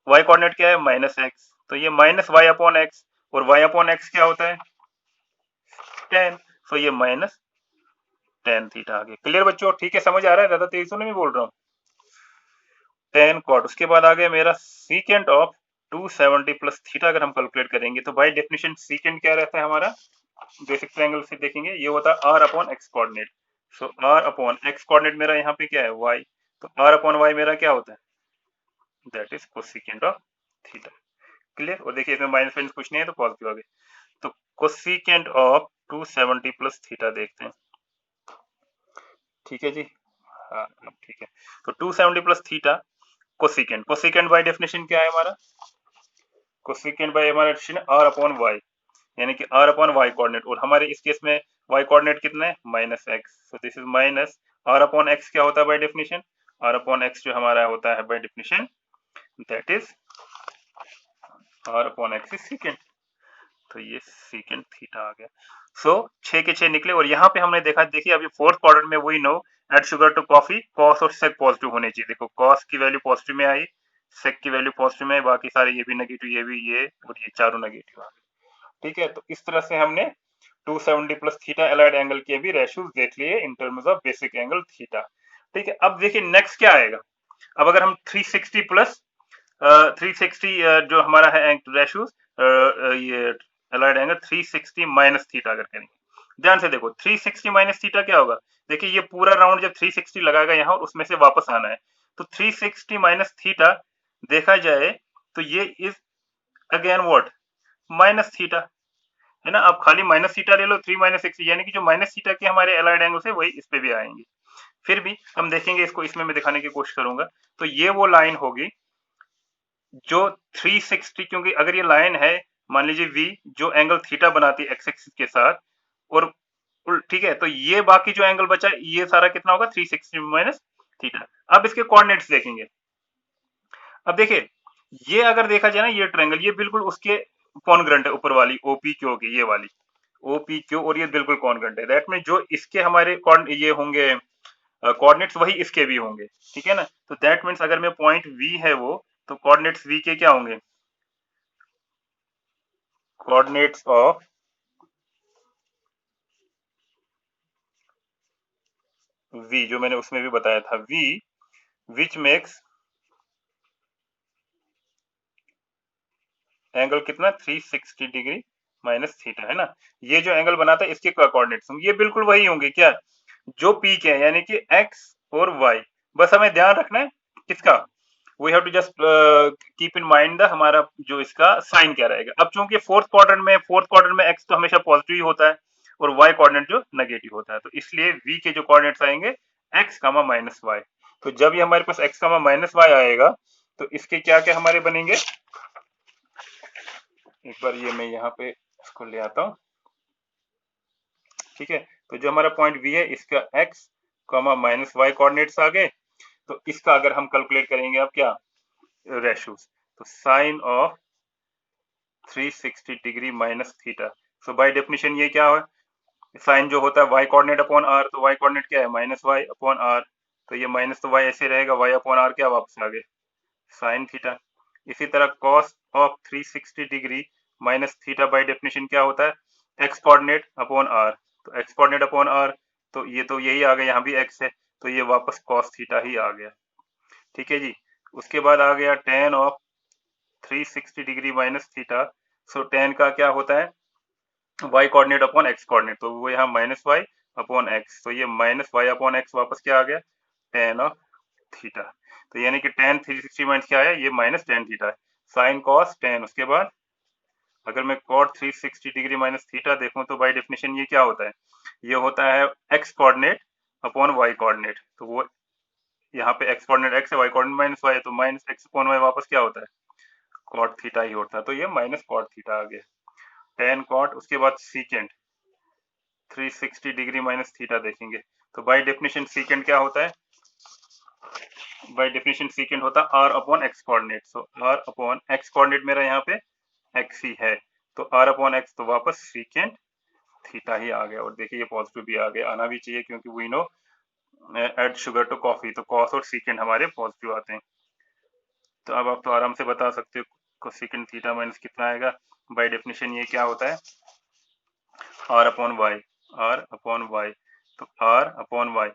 y कोऑर्डिनेट क्या है, माइनस एक्स, तो ये माइनस y अपॉन एक्स, और y अपॉन एक्स क्या होता है, tan, तो ये माइनस tan थीटा आ गया। क्लियर बच्चों, ठीक है, समझ आ रहा है, ज्यादा तेजी से नहीं बोल रहा हूँ, tan cot। उसके बाद आ गया मेरा सीकेंट ऑफ 270 प्लस थीटा, अगर हम कैलकुलेट करेंगे तो बाय डेफिनेशन सीकेंट क्या रहता है हमारा, बेसिक ट्रायंगल से देखेंगे ये होता है r अपॉन x कोऑर्डिनेट, सो r अपॉन x कोऑर्डिनेट मेरा यहाँ पे क्या है, y, तो r अपॉन y मेरा क्या होता है, that is cosecant of theta. Clear, और देखिए इसमें माइनस माइनस कुछ नहीं है तो पॉजिटिव आ गया, तो कोसिकेंट ऑफ 270 प्लस थीटा देखते हैं, ठीक है जी, हाँ ठीक है, तो 270 plus theta cosecant, cosecant by definition क्या है हमारा, कोसिकेंट बाय हमारा डेफिनेशन r अपॉन y, यानी कि r अपॉन y कोऑर्डिनेट, और हमारे इस केस में y कोऑर्डिनेट कितना है, minus x, so this is minus r upon x, क्या होता है by definition, r upon x जो हमारा होता है by definition, that is r upon x is secant, तो ये सीकेंट थीटा आ गया। सो 6 के 6 निकले, और यहाँ पे हमने देखा, देखिए अभी फोर्थ क्वाड्रेंट में वही no add sugar to coffee, cos और सेक पॉजिटिव होने चाहिए, देखो कॉस की वैल्यू पॉजिटिव में आई, सेक की वैल्यू पॉजिटिव में, बाकी सारे ये भी नेगेटिव, ये भी, ये और ये चारों नेगेटिव आ गए। ठीक है, तो इस तरह से हमने 270 प्लस थीटा एलाइड एंगल के भी रेशियोज देख लिए इन terms of basic angle theta. ठीक है, अब देखिए नेक्स्ट क्या आएगा, अब अगर हम 360 प्लस 360 जो हमारा है रेशियोज, ये एलाइड एंगल 360 माइनस थीटा अगर करेंगे, ध्यान से देखो 360 माइनस थीटा क्या होगा, देखिए ये पूरा राउंड जब 360 लगाएगा यहाँ और उसमें से वापस आना है, तो 360 माइनस थीटा देखा जाए तो ये is again what, minus theta, है ना, आप खाली माइनस थीटा ले लो, 3 माइनस 60, यानी कि जो माइनस थीटा के हमारे एलाइड एंगल्स है वही इस पे भी आएंगे। फिर भी हम देखेंगे इसको, इसमें मैं दिखाने की कोशिश करूंगा, तो ये वो लाइन होगी जो 360, क्योंकि अगर ये लाइन है मान लीजिए v जो एंगल थीटा बनाती है एक्स एक्सिस के साथ, और ठीक है, तो ये बाकी जो एंगल बचा ये सारा कितना होगा, 360 माइनस थीटा। अब इसके कोऑर्डिनेट्स देखेंगे, अब देखिए ये अगर देखा जाए ना, ये ट्रायंगल ये बिल्कुल उसके कॉन्ग्रेंट है, ऊपर वाली ओपी क्यू होगी, ये वाली ओपी क्यू, और ये बिल्कुल कॉन्ग्रेंट है, दैट मीन जो इसके हमारे ये होंगे कोऑर्डिनेट्स वही इसके भी होंगे, ठीक है ना, तो दैट मीन्स अगर मैं पॉइंट वी है वो, तो कोऑर्डिनेट्स वी के क्या होंगे, कोऑर्डिनेट्स ऑफ v जो मैंने उसमें भी बताया था, v विच मेक्स एंगल कितना 360 डिग्री माइनस थीटा, है ना, ये जो एंगल बनाता है इसके कोऑर्डिनेट्स होंगे, ये बिल्कुल वही होंगे क्या, जो पी के हैं, यानी कि x और y, बस हमें ध्यान रखना है किसका, we have to just keep in mind the हमारा जो इसका साइन क्या रहेगा। अब चूंकि फोर्थ क्वाड्रेंट में x तो हमेशा पॉजिटिव ही होता है और y कोऑर्डिनेट जो नेगेटिव होता है, तो इसलिए v के जो कोऑर्डिनेट्स आएंगे x कामा माइनस वाई, तो जब ये हमारे पास x कामा माइनस वाई आएगा तो इसके क्या क्या हमारे बनेंगे, एक बार ये मैं यहाँ पे इसको ले आता हूँ, ठीक है, तो जो हमारा पॉइंट बी है इसका x comma minus y coordinates आ गए। तो इसका अगर हम कैलकुलेट करेंगे अब क्या रेशियोज, तो sine of 360 degree minus theta. So by definition ये क्या है, साइन जो होता है वाई कोऑर्डिनेट अपॉन आर, तो वाई कोऑर्डिनेट क्या है माइनस वाई अपॉन आर, तो ये माइनस तो वाई ऐसे रहेगा, वाई अपॉन आर क्या वापस आ गए साइन थीटा। इसी तरह cos of 360 degree minus theta by definition क्या होता है एक्स कोऑर्डिनेट अपॉन आर, तो एक्स कोऑर्डिनेट अपॉन आर, तो यही आ गया, यहाँ भी एक्स है तो ये वापस कॉस थीटा ही आ गया। ठीक है जी, उसके बाद आ गया ten of 360 degree minus theta. So ten का क्या होता है y coordinate upon x coordinate, तो वो यहाँ माइनस वाई अपॉन एक्स, तो ये माइनस वाई अपॉन एक्स वापस क्या आ गया टेन ऑफ थीटा। तो यानी कि टेन 360 माइनस क्या है ये माइनस टेन थीटा है, साइन कॉस टेन। उसके बाद अगर मैं कॉट 360 डिग्री माइनस थीटा देखूं तो बाय डेफिनेशन ये क्या होता है, ये होता है x coordinate upon y coordinate, तो वो यहाँ पे x कोऑर्डिनेट x है, y कोऑर्डिनेट माइनस y है, तो माइनस x अपॉन y वापस क्या होता है कॉट थीटा ही होता है, तो ये माइनस कॉट थीटा आ गया टेन कॉट। उसके बाद सीकेंड 360 डिग्री माइनस थीटा देखेंगे, तो बाय डेफिनेशन सीकेंड क्या होता है, बाय डेफिनेशन सीकेंड होता है R upon X coordinate. So R upon X coordinate मेरा यहाँ पे एक्स ही है, तो आर अपॉन एक्स, तो वापस सीकेंड थीटा ही आ गया। और देखिए ये पॉजिटिव भी आ गया, आना भी चाहिए क्योंकि we know add sugar to coffee, तो कॉस और सीकेंड हमारे पॉजिटिव आते हैं। तो अब आप तो आराम से बता सकते हो कोसेकेंड थीटा माइनस कितना आएगा, बाय डेफिनेशन ये क्या होता है R upon Y, R upon Y, तो आर अपॉन वाई,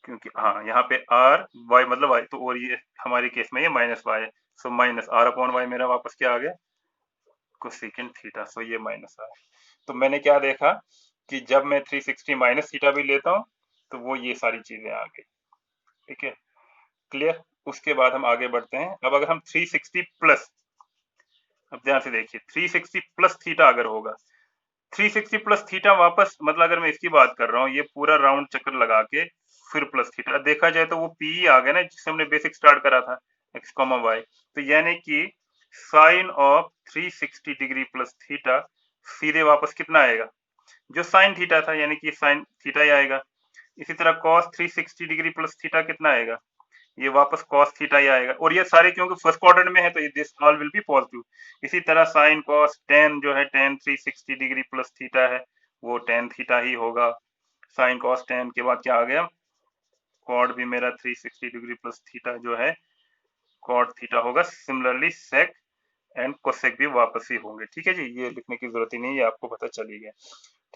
क्योंकि हाँ यहाँ पे आर वाई मतलब वाई, तो और ये हमारे केस में ये माइनस वाई है, so minus R upon Y मेरा वापस क्या आ गया कोसेकेंड थीटा, सो ये माइनस आ गया। तो मैंने क्या देखा कि जब मैं 360 माइनस थीटा भी लेता हूँ तो वो ये सारी चीजें आ गई। ठीक है क्लियर, उसके बाद हम आगे बढ़ते हैं। अब अगर हम 360 प्लस, अब ध्यान से देखिए 360 प्लस थीटा अगर होगा, 360 प्लस थीटा वापस मतलब अगर मैं इसकी बात कर रहा हूँ ये पूरा राउंड चक्कर लगा के फिर प्लस थीटा देखा जाए तो वो पी ही आ गया ना जिससे हमने बेसिक स्टार्ट करा था एक्स कॉमा वाई, तो यानी कि sine of 360 degree plus theta सीधे वापस कितना आएगा जो साइन थीटा था, यानी कि साइन थीटा ही आएगा। इसी तरह कॉस 360 डिग्री प्लस थीटा कितना आएगा, ये वापस cos थीटा ही आएगा, और ये सारे क्योंकि फर्स्ट क्वाड्रेंट में है तो this all will be positive. इसी तरह sin cos tan जो है tan 360 डिग्री प्लस थीटा है वो tan थीटा ही होगा। sin cos tan के बाद क्या आ गया cot भी मेरा 360 डिग्री प्लस थीटा जो है cot थीटा होगा। सिमिलरली sec एंड कोसेक भी वापस ही होंगे। ठीक है जी, ये लिखने की जरूरत ही नहीं है, आपको पता चल ही गया।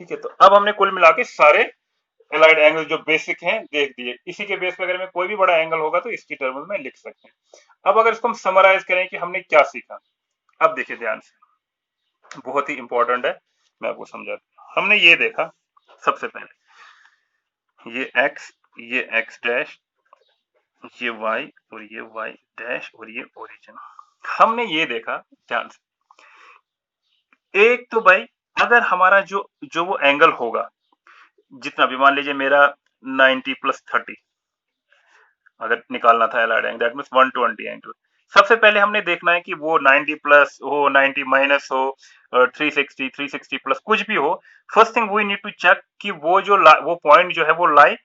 ठीक है, तो अब हमने कुल मिला के सारे एलाइड एंगल जो बेसिक हैं देख दिए, इसी के बेस पे अगर में कोई भी बड़ा एंगल होगा तो इसकी टर्म्स में लिख सकते हैं। अब अगर इसको हम समराइज करें कि हमने क्या सीखा, अब देखिए ध्यान से, बहुत ही इंपॉर्टेंट है, मैं आपको समझाता हूं। हमने ये देखा सबसे पहले ये एक्स डैश, ये वाई और ये वाई डैश और ये ओरिजिन। हमने ये देखा ध्यान से, एक तो भाई अगर हमारा जो जो वो एंगल होगा जितना भी, मान लीजिए मेरा 90 प्लस 30 अगर निकालना था allied angle, that means 120 angle. सबसे पहले हमने देखना है कि वो 90 प्लस हो 90 माइनस हो 360 360 प्लस कुछ भी हो, first thing we need to check कि वो जो वो पॉइंट जो है वो लाई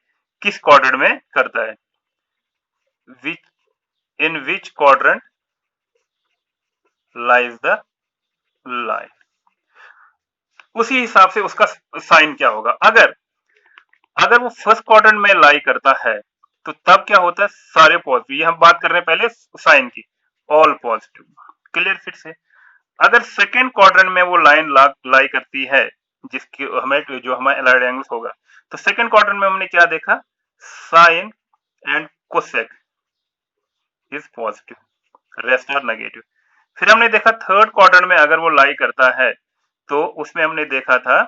किस क्वाड्रेंट में करता है, which in which quadrant lies the line, उसी हिसाब से उसका साइन क्या होगा। अगर अगर वो फर्स्ट क्वाड्रेंट में लाई करता है तो तब क्या होता है सारे पॉजिटिव, ये हम बात कर रहे हैं पहले साइन की, ऑल पॉजिटिव। क्लियर, फिर से अगर सेकेंड क्वाड्रेंट में वो लाइन लाई करती है जिसकी हमें जो हमारा एलाइड एंगल होगा, तो सेकेंड क्वाड्रेंट में हमने क्या देखा sine and cosec is positive, rest are negative. फिर हमने देखा थर्ड क्वाड्रेंट में अगर वो लाई करता है तो उसमें हमने देखा था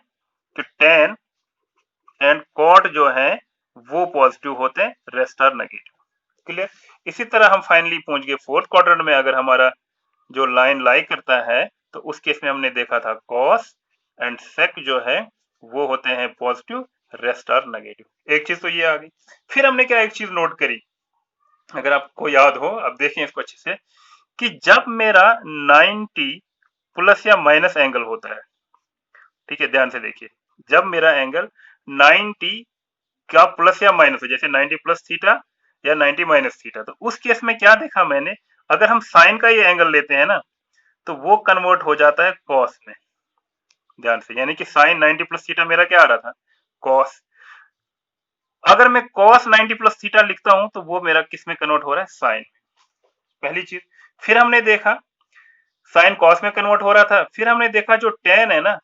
कि टेन एंड कॉट जो है वो पॉजिटिव होते हैं, रेस्ट आर नेगेटिव। क्लियर, इसी तरह हम फाइनली पहुंच गए फोर्थ क्वाड्रेंट में, अगर हमारा जो लाइन लाई करता है तो उस केस में हमने देखा था कॉस एंड सेक जो है वो होते हैं पॉजिटिव, रेस्ट आर नेगेटिव। एक चीज तो ये आ गई। फिर हमने क्या एक चीज नोट करी, अगर आपको याद हो, अब देखें इसको अच्छे से, कि जब मेरा 90 प्लस या माइनस एंगल होता है, ठीक है ध्यान से देखिए, जब मेरा एंगल 90 क्या प्लस या माइनस हो, जैसे 90 प्लस थीटा या 90 माइनस थीटा। तो उस केस में क्या देखा मैंने, अगर हम साइन का ये एंगल लेते हैं ना तो वो कन्वर्ट हो जाता है कॉस में, ध्यान से, यानी कि साइन 90 प्लस थीटा मेरा क्या आ रहा था, कॉस। अगर मैं कॉस 90 प्लस थीटा लिखता हूं तो वो मेरा किस में कन्वर्ट हो रहा है, साइन। पहली चीज। फिर हमने देखा साइन कॉस में कन्वर्ट हो रहा था, फिर हमने देखा जो टेन है ना,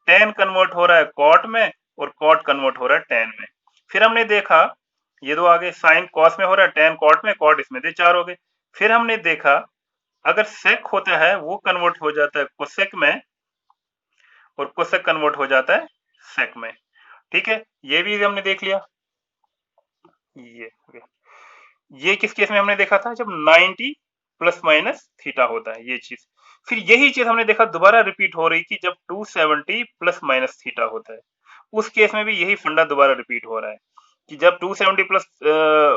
टेन कन्वर्ट हो रहा है कॉट में और कॉट कन्वर्ट हो रहा है टेन में। फिर हमने देखा ये दो आगे, साइन कॉस में हो रहा है, टेन कॉट में, कॉट इसमें दे, चार हो गए। फिर हमने देखा अगर सेक होता है वो कन्वर्ट हो जाता है कोसेक में, और कोसेक कन्वर्ट हो जाता है सेक में। ठीक है, ये भी हमने देख लिया। ये ये किस केस में हमने देखा था, जब 90 प्लस माइनस थीटा होता है, ये चीज। फिर यही चीज हमने देखा दोबारा रिपीट हो रही कि जब 270 प्लस माइनस थीटा होता है, उस केस में भी यही फंडा दोबारा रिपीट हो रहा है कि जब 270 प्लस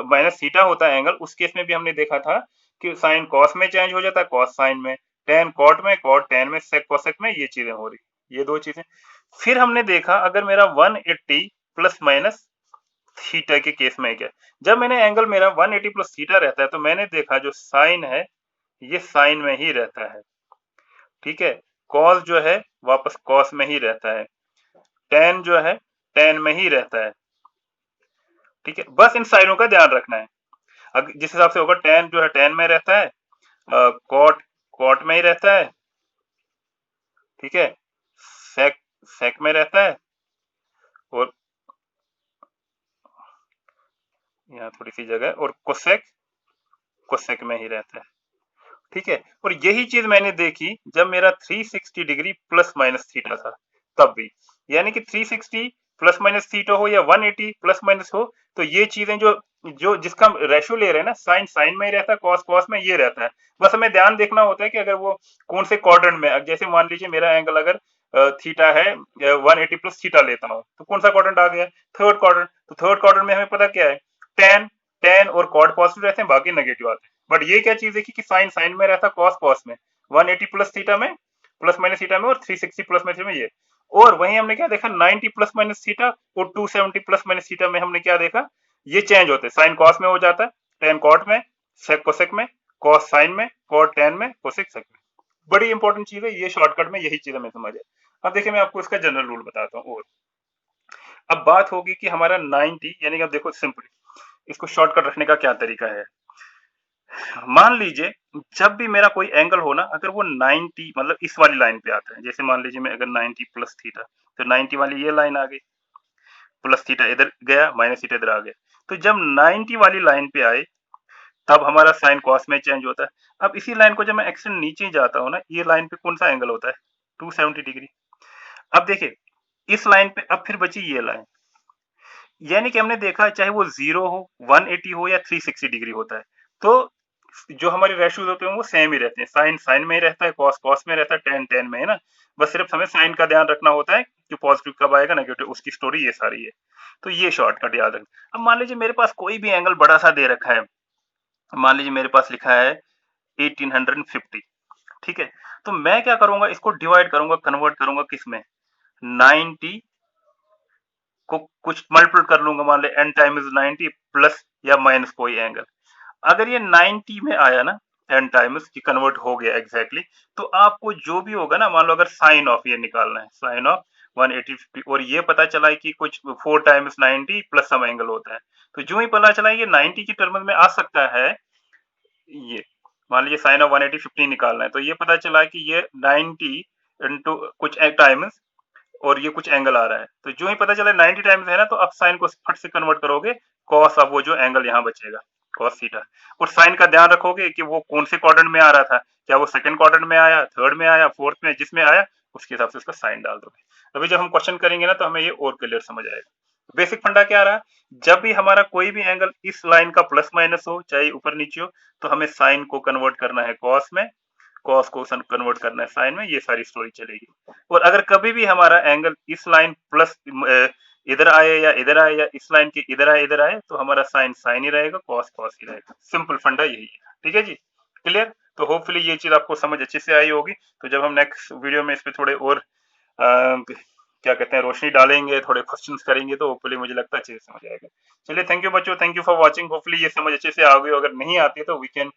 माइनस थीटा होता है एंगल, उस केस में भी हमने देखा था कि साइन कॉस में चेंज हो जाता है, कॉस साइन में, टेन कॉट में, कॉट टेन में, सेक कोसेक में, ये चीजें हो रही, ये दो चीजें। फिर हमने देखा अगर मेरा 180 प्लस माइनस थीटा के केस में क्या, जब मैंने एंगल मेरा 180 प्लस थीटा रहता है तो मैंने देखा जो साइन है ये साइन में ही रहता है। ठीक है, कॉस जो है वापस कॉस में ही रहता है, टेन जो है टेन में ही रहता है। ठीक है, बस इन साइनों का ध्यान रखना है। जिस हिसाब से होगा, टेन जो है टेन में रहता है, कॉट कॉट में ही रहता है। ठीक है, सेक सेक में रहता है, और यहाँ थोड़ी सी जगह, और कोसेक कोसेक में ही रहता है। ठीक है, और यही चीज मैंने देखी जब मेरा 360 डिग्री प्लस माइनस थीटा था, तब भी, यानी कि 360 प्लस माइनस थीटा हो या 180 प्लस माइनस हो, तो ये चीजें जो जो जिसका रेशियो ले रहे हैं ना, साइन साइन में ही रहता है, कॉस कॉस में ये रहता है। बस हमें ध्यान देखना होता है कि अगर वो कौन से क्वाड्रेंट में, जैसे मान लीजिए मेरा एंगल अगर थीटा है 180 प्लस थीटा लेता हूँ, तो कौन सा क्वाड्रेंट आ गया, थर्ड क्वाड्रेंट। तो थर्ड क्वाड्रेंट में हमें पता क्या है, टेन टेन और कॉड पॉजिटिव रहते हैं, बाकी नेगेटिव आते हैं। बट ये क्या चीज देखी कि साइन साइन में रहता, कॉस कॉस में, 180 प्लस थीटा में, प्लस माइनस थीटा में, और 360 प्लस माइनस में ये। और वहीं हमने क्या देखा, 90 प्लस माइनस थीटा और 270 प्लस माइनस थीटा में हमने क्या देखा, ये चेंज होते हैं, साइन कॉस में हो जाता है, टेन कॉट में, सेक कोसेक में, कॉस साइन में, कॉट टेन में, कोसेक सेक में। बड़ी इंपॉर्टेंट चीज है ये, शॉर्टकट में यही चीज हमें समझ है। अब देखिए मैं आपको इसका जनरल रूल बताता हूँ। और अब बात होगी कि हमारा 90, यानी कि अब देखो सिंपली इसको शॉर्टकट रखने का क्या तरीका है। मान लीजिए जब भी मेरा कोई एंगल हो ना, अगर वो 90 मतलब इस वाली लाइन पे आता है, जैसे मान लीजिए मैं अगर 90 प्लस थीटा, तो 90 वाली ये लाइन आ गई, प्लस थीटा इधर गया, माइनस थीटा इधर आ गया। तो जब 90 वाली लाइन पे आए तब हमारा साइन कॉस में चेंज होता है। अब इसी लाइन को जब मैं एक्सटेंड नीचे जाता हूँ ना, ये लाइन पे कौन सा एंगल होता है, 270 डिग्री। अब देखिए इस लाइन पे अब फिर बची ये लाइन, यानी कि हमने देखा चाहे वो 0 हो, 180 हो या 360 डिग्री होता है, तो जो हमारे रेशियोज होते हैं वो सेम ही रहते हैं, साइन साइन में ही रहता है, कॉस कॉस में रहता है, टेन टेन में, है ना। बस सिर्फ हमें साइन का ध्यान रखना होता है कि पॉजिटिव कब आएगा, नेगेटिव, उसकी स्टोरी ये सारी है। तो ये शॉर्टकट याद रखना। अब मान लीजिए मेरे पास कोई भी एंगल बड़ा सा दे रखा है, मान लीजिए मेरे पास लिखा है 1850। ठीक है, तो मैं क्या करूंगा, इसको डिवाइड करूंगा, कन्वर्ट करूंगा किस में, 90 को कुछ मल्टीपल कर लूंगा, मान ले n टाइम्स 90 प्लस या माइनस कोई एंगल। अगर ये 90 में आया ना, n टाइम्स की कन्वर्ट हो गया एग्जैक्टली, तो आपको जो भी होगा ना, मान लो अगर साइन ऑफ ये निकालना है, साइन ऑफ 180 50, और ये पता चला है कि कुछ 4 टाइम्स 90 प्लस सम एंगल होता है, तो जो ही पता चला ये 90 की टर्म्स में आ सकता है। ये मान लीजिए साइन ऑफ 180 50 निकालना है, तो ये पता चला कि ये 90 इंटू कुछ टाइम्स, और ये कुछ एंगल आ रहा है, तो जो ही पता चला 90 टाइम्स है ना, तो अब साइन को फट से कन्वर्ट करोगे कॉस, अब वो जो एंगल यहाँ बचेगा कॉस थीटा। और साइन का ध्यान रखोगे कि वो कौन से क्वाड्रेंट में आ रहा था, क्या वो सेकंड क्वाड्रेंट में आया, थर्ड में आया, फोर्थ में, जिसमें आया उसके हिसाब से उसका साइन डाल दोगे। अभी जब हम क्वेश्चन करेंगे ना तो हमें ये और क्लियर समझ आएगा। बेसिक फंडा क्या रहा, जब भी हमारा कोई भी एंगल इस लाइन का प्लस माइनस हो, चाहे ऊपर नीचे हो, तो हमें साइन को कन्वर्ट करना है कॉस में, कॉस को कन्वर्ट करना है साइन में, ये सारी स्टोरी चलेगी। और अगर कभी भी हमारा एंगल इस लाइन प्लस इधर आए या इधर आए, या इस लाइन के इधर आए, तो हमारा साइन साइन ही रहेगा, कॉस कॉस ही रहेगा। सिंपल फंडा यही है। ठीक है जी, क्लियर। तो होपफुली ये चीज आपको समझ अच्छे से आई होगी। तो जब हम नेक्स्ट वीडियो में इस पे थोड़े और क्या कहते हैं रोशनी डालेंगे, थोड़े क्वेश्चंस करेंगे तो होपफुली मुझे लगता है अच्छे से समझ आएगा। चलिए थैंक यू बच्चों, thank you for watching, hopefully ये समझ अच्छे से आ गई। अगर नहीं आती है तो we can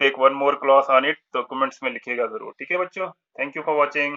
take one more class on it, तो कमेंट्स में लिखिएगा जरूर, ठीक है बच्चों। Thank you for watching.